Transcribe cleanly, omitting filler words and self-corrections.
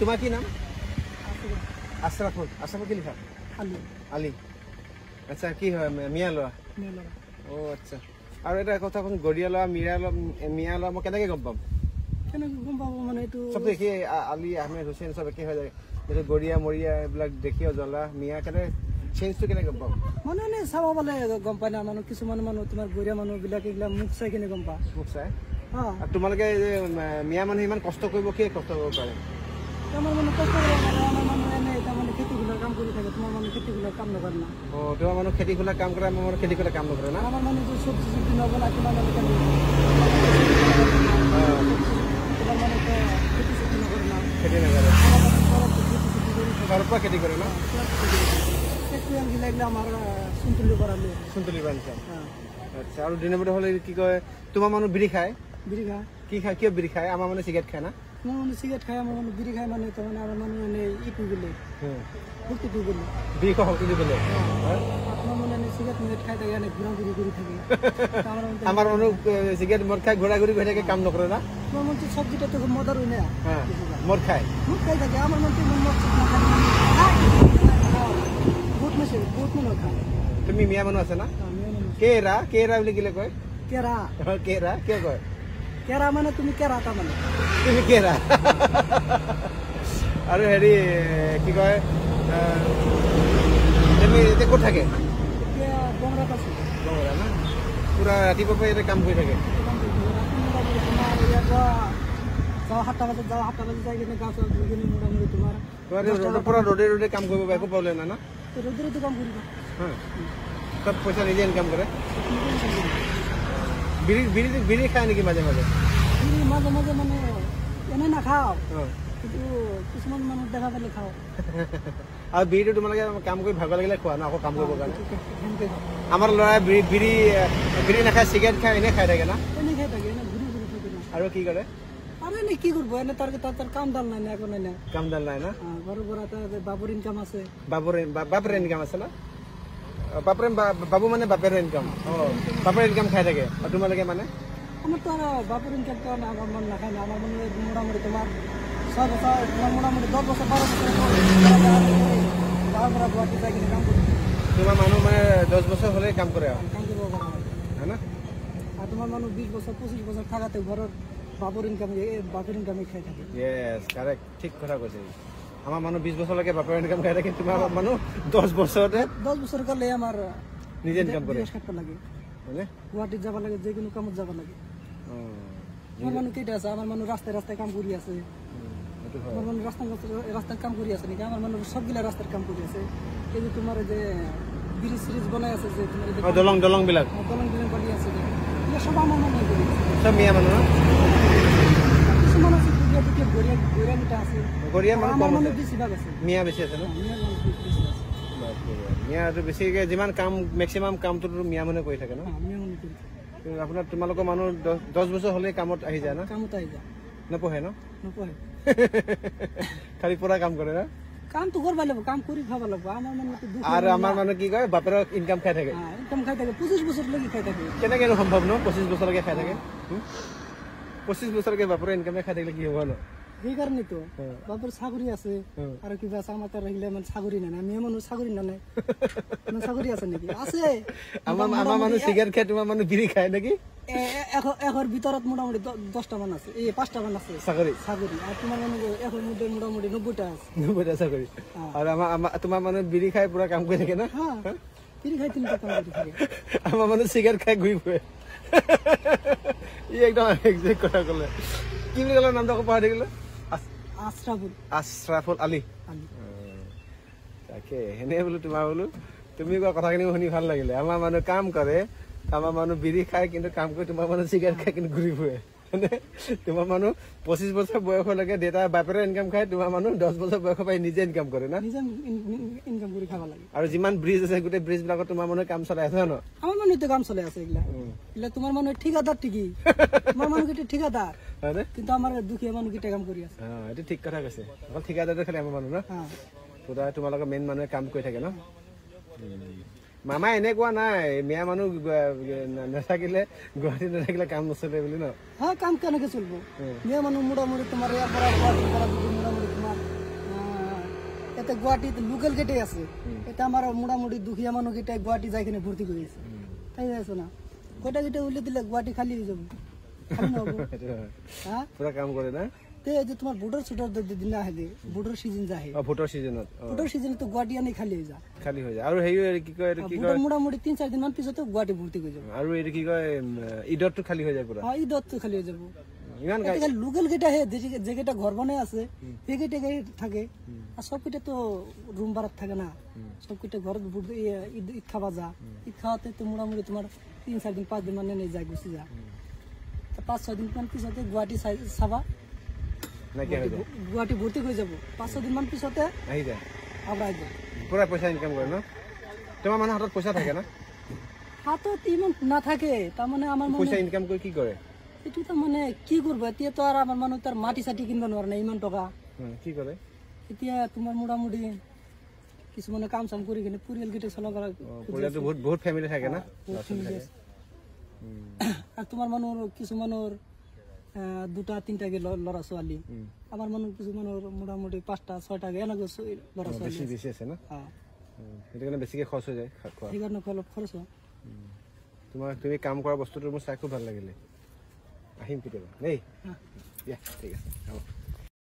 তোমাৰ কি নাম আশৰাফুল আশৰাফুল কি লিখা আলি আচ্ছা কি হয় মিয়া লোৱা ও আচ্ছা আৰু এটা কথা কোন গড়িয়া লোৱা মিয়া লোৱা মই কেনেকৈ গম পাম মানে এইটো চব দেখি আলি আহমেদ হুছেইন চব একে হৈ যায় এইটো গড়িয়া মৰিয়া এইবিলাক দেখিও জ্বলা মিয়া কেনে চেঞ্জটো কেনে গম পাম মানে এনে চাব পালে গম পাই না মানুহ কিছুমান মানুহ তোমাৰ গড়িয়া মানুহ বিলাক এইবিলাক মুখ চাই কিনে গম পা মুখ চাই আৰু তোমালোকে মিয়া মানুহ ইমান কষ্ট কৰিব কি কষ্ট কৰিব পাৰে আমাৰ মানুহ কষ্ট কৰে আমাৰ মানুহ এনে এটা মানে খেতি বিলাক কাম কৰি থাকে তোমাৰ মানুহ খেতি বিলাক কাম নকৰে না তোমাৰ মানুহ খেতি বিলাক কাম কৰে আমাৰ খেতি বিলাক কাম নকৰে না আমাৰ মানুহ যে চব্জি চব্জি নবনা কিমান মানে খেতি নকৰে না ঘৰৰ পৰা খেতি কৰে না আমাৰ চুন্তলি কৰালো চুন্তলি বান্ধা আচ্ছা আৰু দিনে বড় হলে কি কয় তোমাৰ মানুহ বিড়ি খায় কি খায় কিয় বিড়ি খায় আমাৰ মানুহ চিগাৰেট খায় না আমার মানুষ সিগারেট খায় আমার মানুষ বিড়ি খায় মানে তখন আর মানুষ মানে ই পিবলে ফুর্তি পিবলে বিড়ি খাওয়া কিন্তু বলে আপনার মনে সিগারেট মিগারেট খায় থাকে অনেক ঘোরাঘুরি করে থাকে আমার মানুষ সিগারেট মদ খায় ঘোরাঘুরি করে থাকে কাম নকরে না আমার মনে সবজিটা তো মদার হই না মদ খায় থাকে আমার মনে মদ বহুত মনে খায় তুমি মিয়া মানুষ আছে না কেরা বলে গেলে কয় কেরা কে কয় কেরা মানে তুমি কেরাটা মানে তুমি কেরা আৰু হেৰি কি কয় তুমি এতিয়া ক'ত থাকে বংৰাত আছে বংৰা না পুৰা ৰাতিপুৱা পৰা ইয়াতে কাম কৰি থাকে যাওঁ 7টা বজাত যাই কিনে গাছ দুজনী মোটামুটি তোমাৰ ৰ'দৰ পৰা ৰ'দে কাম কৰিব একো প্ৰব্লেম নাই না ৰ'দে কাম কৰিবা চব পইচা নিজে ইনকাম কৰে বিড়ি খায় নেকি মাজে মাজে মাজে মানে এনে নাখাওঁ কিন্তু কিছুমান মানুহ দেখা পালে খাওঁ আৰু বিড়িটো তোমালোকে কাম কৰি ভাগৰ লাগিলে খোৱা ন আকৌ কাম কৰিবৰ কাৰণে আমাৰ ল'ৰাই বিড়ি নাখায় চিগাৰেট খায় এনে খাই থাকে না এনে খাই থাকে এনে ঘূৰি থাকে না আৰু কি কৰে আৰু এনে কি কৰিব এনে তাৰ কামডাল নাই না একো নাই না কামডাল নাই না ঘৰৰ পৰা বাবুৰ ইনকাম আছে বাপৰ ইনকাম আছে না বাবু মানে বাপেৰ ইনকাম বাপেৰ ইনকাম খাই থাকে আৰু তোমালোকে মানে আমার তো বাপের ইনকাম তো আমার মন না খায় না আমার মনে মোটামুটি তোমার 6 বছর মোটামুটি 10 বছর 12 বছর গুয়াহাটি যাই কিনে কাম করি তোমার মানুষ মানে 10 বছর হলে কাম করে কাম করবো হ্যাঁ না আর তোমার মানুষ 20 বছর 25 বছর থাকাতে ঘরের বাপের ইনকামে খাই থাকে ইয়েস কারেক্ট ঠিক কথা কৈছে আমার মানুষ 20 বছরলৈকে বাপের ইনকাম খাই থাকে তোমার মানুষ 10 বছরতে 10 বছর করলে আমার নিজে ইনকাম করে লাগে মানে গুয়াহাটি যাব লাগে যে কোনো কামত যাব লাগে আমার মানুষ কেটে আছে আমার মানুষ রাস্তায় কাম করি আছে আমার মানুষ রাস্তার কাম করি আছে নাকি আমার মানুষ সবগুলা রাস্তার কাম করি আছে এই যে তোমার যে ব্রিজ সিরিজ বানাই আছে যে তোমার দলং বিলাক বানি আছে এগুলো সব আমার মানুষ করি সব মিয়া মানুষ কিছুমান আছে গড়িয়া মিটা আছে গড়িয়া মানুষ বেশিরভাগ আছে মিয়া বেশি আছে না মিয়া মানুষ বেশি আছে মিয়াটো বেছিকে যিমান কাম মেক্সিমাম কামটো মিয়া মানুহে কৰি থাকে ন মিয়া মানুহ কৰি থাকে আপোনাৰ তোমালোকৰ মানুহ 10 বছৰ হলে কামত আহি যায় না কামত আহি যায় নপঢ়ে ন নপঢ়ে খালি পুৰা কাম কৰে না কাম তো করবা লাগবে কাম করি খাবা লাগবে আমার মানুষ তো আর আমার মানুষ কি কয় বাপের ইনকাম খাই থাকে ইনকাম খাই থাকে 25 বছর লাগি খাই থাকে কেনেকে সম্ভৱ ন 25 বছৰলৈকে খাই থাকে 25 বছৰলৈকে বাপের ইনকামে খাই থাকিলে কি হ'ব ন এই কারণে তো বাপের চাকরি আছে আর কিবা আমার তো রহিলে মানে চাকরি নাই মেয়ে মানুষ চাকরি নাই না চাকরি আছে নাকি আছে আমার মানুষ সিগারেট খায় তোমার মানুষ বিড়ি খায় নাকি এখর ভিতরত মোটামুটি 10টা মান আছে এই 5টা মান আছে চাকরি আর তোমার মানুষ এখর মধ্যে মোটামুটি 90টা আছে 90টা চাকরি আর তোমার মানুষ বিড়ি খায় পুরা কাম করে থাকে না হ্যাঁ বিড়ি খাই 3টা কাম করে থাকে আমার মানুষ সিগারেট খায় ঘুরি ফুৰে ই একদম এক্সাক্ট কথা কলে কি বুলি কলে নামটা পাহৰি থাকিলে আশৰাফুল আলী তাকে হেনে বোলো তোমাৰ বোলো তুমি কোৱা কথাখিনি শুনি ভাল লাগিলে আমাৰ মানুহ কাম কৰে আমাৰ মানুহ বিড়ি খায় কিন্তু কাম কৰি তোমাৰ মানুহ চিগাৰেট খায় কিন্তু ঘূৰি ফুৰে তোমাৰ মানুহ 25 বছৰ বয়সলৈকে দেউতা বাপেৰে ইনকাম খায় তোমাৰ মানুহ 10 বছৰ বয়সৰ পৰা নিজে ইনকাম কৰে না নিজে ইনকাম কৰি খাব লাগে আৰু যিমান ব্ৰিজ আছে গোটেই ব্ৰিজ বিলাকত তোমাৰ মানুহ কাম চলাই আছে ন আমাৰ মানুহ তো কাম চলাই আছে এগুলা তোমাৰ মানুহ ঠিকাদাৰ ঠিকই তোমাৰ মানুহ কিটা ঠিকাদাৰ কিন্তু আমাৰ দুখীয়া মানুহ কিটা কাম কৰি আছে এইটো ঠিক কথা কৈছে অকল ঠিকাদাৰ খালি আমাৰ মানুহ না পুৰা তোমালোকৰ মেইন মানুহে কাম কৰি থাকে ন মামা এনেকুৱা নাই মিয়া মানুহ নাথাকিলে গুৱাহাটী নাথাকিলে কাম নচলে বুলি ন কাম কেনেকে চলব মিয়া মানুহ মোটামুটি তোমাৰ ইয়াৰ পৰা মোটামুটি তোমাৰ এতে গুৱাহাটীত লোকেল গেটে আছে এটা আমাৰ মোটামুটি দুখিয়া মানুষ এটা গুৱাহাটী যাই কিনে ভৰ্তি কৰে দিয়েছে তাই আছে না কয়টা গেটে উল্লে দিলে গুৱাহাটী খালি হয়ে যাবে খালি না হবো হ্যাঁ পুরা কাম করে না তে যে তোমার ভোটার ছুটার দিন না হেলে ভোটার সিজন যায় ভোটার সিজনত ভোটার সিজনে তো গুৱাহাটী আনি খালি হয়ে যায় খালি হৈ যায় আৰু হেৰি কি কয় এইটো কি ভোটাৰ কয় মোটামুটি 3-4 দিন মান পিছতে গুৱাহাটী ভৰ্তি কৰে যাবে আৰু এইটো কি কয় ঈদতটো খালি হৈ যায় পুৰা হ্যাঁ ঈদত তো খালি হয়ে যাবো ইমান লোকাল গেট আহে যে গেটা ঘর বানায় আছে সেই গেটে থাকে আর সব গেটে তো রুম ভাড়া থাকে না সব গেটে ঘর ঈদ খাওয়া যা ঈদ খাওয়াতে তো মোটামুটি তোমার 3-4 দিন 5 দিন মানে নিয়ে যায় গুছি যা 5-6 দিন মান পিছতে গুৱাহাটী চাবা নাকি হৈ যায় গুৱাহাটী ভর্তি হয়ে যাবো 5-6 দিন মান পিছতে আহি যায় আমরা আইব পুৰা পইচা ইনকাম কৰে ন তোমাৰ মানে হাতত পইচা থাকে না হাতত ইমান না থাকে তাৰ মানে আমাৰ পইচা মানে ইনকাম কৰি কি কৰে এটু তো মানে কি কৰবো এতিয়া তো আৰ আমাৰ মানুষ তাৰ মাটি চাটি কিনব নোৱাৰে না ইমান টকা কি কৰে এতিয়া তোমাৰ মোটামুটি কিছুমানে কাম চাম কৰি কিনে পৰিয়াল গেটে চলাব পৰিয়ালটো বহুত ফেমিলি থাকে না আৰ তোমাৰ মানুষ কিছুমানৰ 2-3টা ল'ৰা ছোৱালী আমাৰ মানুষ কিছুমানৰ মোটামুটি 5টা-6টা এনেকৈ ল'ৰা ছোৱালী বেছি বেছি আছে না হ্যাঁ সেইটো কাৰণে বেছিকে খৰচ হৈ যায় খোৱা সেইকাৰণে অলপ খৰচ হয় তুমি কাম কৰা বস্তুটো মোৰ চাই খুব ভাল লাগিলে আহিম কেতিয়াবা দেই দিয়া ঠিক আছে হ'ব